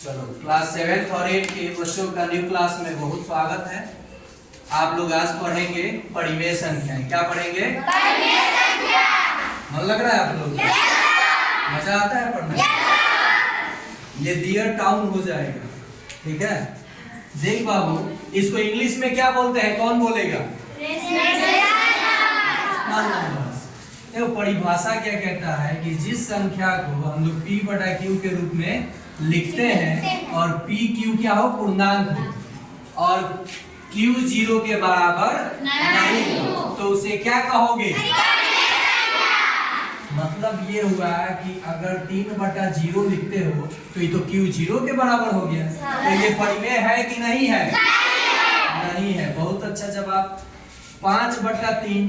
चलो class 7th और 8 के बच्चों का न्यू क्लास में बहुत स्वागत है। आप लोग आज पढ़ेंगे परिमेय संख्याएं। क्या पढ़ेंगे? परिमेय संख्या। मन लग रहा है आप लोग? मजा आता है पढ़ने? ये डियर टाउन हो जाएगा, ठीक है। देख बाबू, इसको इंग्लिश में क्या बोलते हैं? कौन बोलेगा? देखो परिभाषा क्या कहता है कि जिस संख्या को हम लोग p बटा q के रूप में लिखते हैं और p q क्या हो? पूर्णांक हो और q 0 के बराबर नहीं हो तो उसे क्या कहोगे? मतलब ये हुआ कि अगर 3 बटा 0 लिखते हो तो ये तो q 0 के बराबर हो गया। तो ये परिमेय है कि नहीं है? नहीं है। बहुत अच्छा जवाब। 5 बटा 3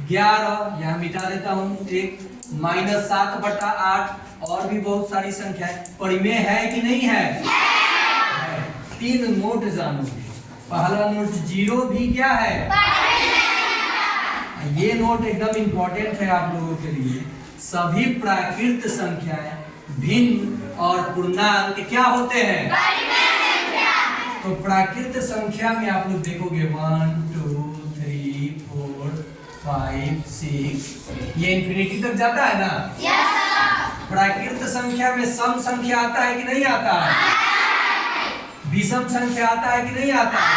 11, यहाँ मिटा देता हूँ एक, -7 बटा 8 और भी बहुत सारी संख्याएं। परिमेय है कि नहीं है? है। 3 नोट जानो। पहला नोट 0 भी क्या है? ये नोट एकदम इंपॉर्टेंट है आप लोगों के लिए। सभी प्राकृत संख्याएं भिन्न और पूर्णांक क्या होते हैं? तो प्राकृत संख्या में आप लोग देखोगे 1 2 3 4 5 6, ये इंफिनिटी तक जाता है ना? प्राकृत संख्या में सम संख्या आता है कि नहीं आता है? विषम संख्या आता है कि नहीं आता है?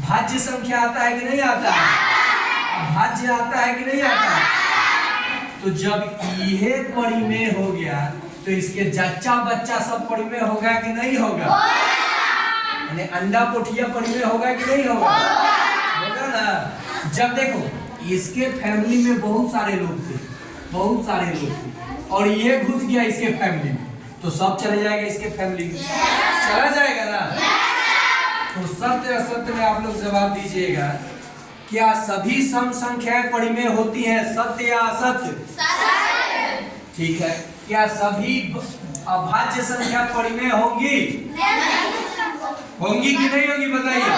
भाज्य संख्या आता है कि नहीं आता है? भाज्य आता है कि नहीं आता है? तो जब यह परिमेय हो गया तो इसके जच्चा बच्चा सब परिमेय होगा कि नहीं होगा? यानी अंडा पोठिया परिमेय होगा कि नहीं होगा? होगा ना। जब देखो इसके फैमिली में बहुत सारे लोग थे और ये घुस गया इसके फैमिली में तो सब चले जाएगा इसके फैमिली में, चला जाएगा ना। तो सत्य असत्य में आप लोग जवाब दीजिएगा। क्या सभी सम संख्याएं परिमेय होती हैं? सत्य या असत्य? ठीक है। क्या सभी अभाज्य संख्या परिमेय होंगी? होंगी कि नहीं होंगी बताइए।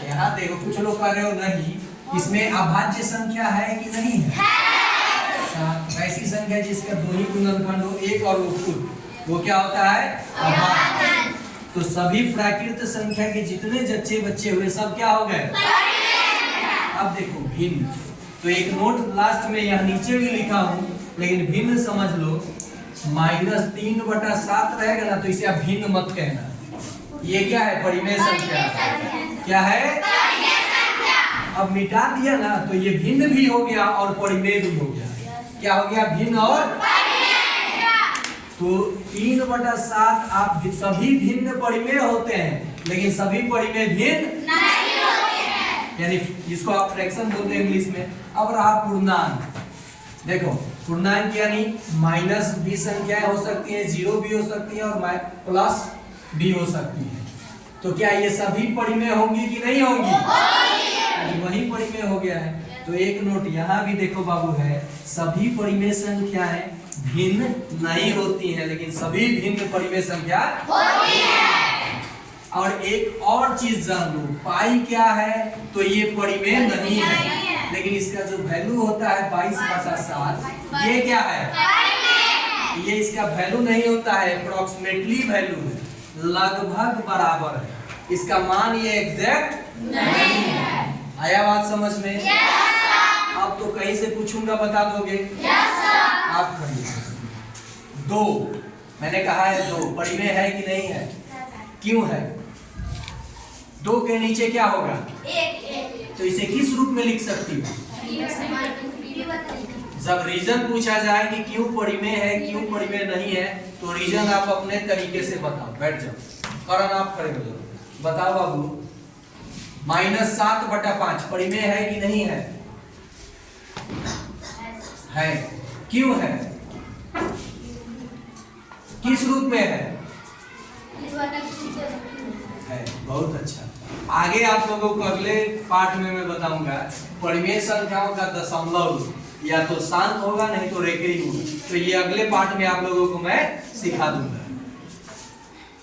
यहाँ देखो कुछ लोग कह रहे हो नहीं, इसमें अभाज्य संख्या है कि नहीं है? ऐसी संख्या जिसका दो ही गुणनखंड हो, एक और खुद, वो क्या होता है? अभाज्य। तो सभी प्राकृत संख्या के जितने जच्चे बच्चे हुए सब क्या हो गए? अब देखो भिन्न, तो एक नोट लास्ट में यहाँ नीचे भी लिखा हूँ, लेकिन भिन्न समझ लो। -3 बटा 7 रहेगा ना तो इसे आप भिन्न मत कहना। ये क्या है? परिमेय संख्या। क्या है? अब मिटा दिया ना तो ये भिन्न भी हो गया और परिमेय भी हो गया। क्या हो गया? भिन्न और तो 3 बटा 7 आप सभी भिन्न परिमेय होते हैं लेकिन सभी परिमेय भिन्न नहीं होते हैं। यानी जिसको आप फ्रैक्शन बोलते हैं इंग्लिश में। अब रहा पूर्णांक। देखो पूर्णांक यानी माइनस भी संख्याएं हो सकती है, 0 भी हो सकती है और प्लस भी हो सकती है। तो क्या ये सभी परिमेय होंगी कि नहीं होंगी? वही परिमेय हो गया है। तो एक नोट यहाँ भी देखो बाबू है, सभी परिमेय संख्याएं भिन्न नहीं होती हैं लेकिन सभी भिन्न परिमेय संख्या होती है। और एक और चीज जान लो, पाई क्या है? तो ये परिमेय नहीं है लेकिन इसका जो वैल्यू होता है 22 बटा 7, ये क्या है? ये इसका वैल्यू नहीं होता है, अप्रोक्सीमेटली वैल्यू है, लगभग बराबर है। इसका मान ये एग्जैक्ट नहीं है। आया बात समझ में? अब तो कहीं से पूछूंगा बता दोगे? आप कहिए। 2 मैंने कहा है 2 परिमेय है कि नहीं है? क्यों है? 2 के नीचे क्या होगा? तो इसे किस रूप में लिख सकती हूँ? जब रीजन पूछा जाए कि क्यों परिमेय है क्यों परिमेय नहीं है तो रीजन आप अपने तरीके से बताओ। बैठ जाओ, कारण आप खड़े हो जाओ, बताओ बाबू। -7 बटा 5 परिमेय है कि नहीं है? है। क्यों है? किस रूप में है? बहुत अच्छा। आगे आप लोगों को अगले पार्ट में मैं बताऊंगा परिमेय संख्याओं का दशमलव या तो शांत होगा नहीं तो रेखीय होगा। तो ये अगले पार्ट में आप लोगों को मैं सिखा दूंगा।